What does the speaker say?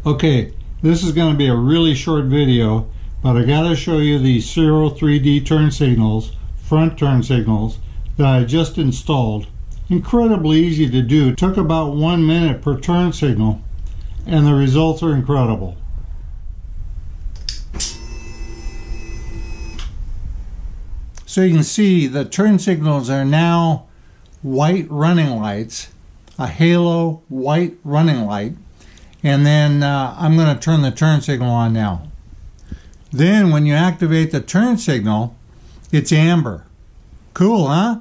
Okay, this is going to be a really short video, but I got to show you the Ciro3D turn signals, front turn signals, that I just installed. Incredibly easy to do. Took about 1 minute per turn signal, and the results are incredible. So you can see the turn signals are now white running lights, a halo white running light, and then I'm going to turn the turn signal on now. Then when you activate the turn signal, it's amber. Cool, huh?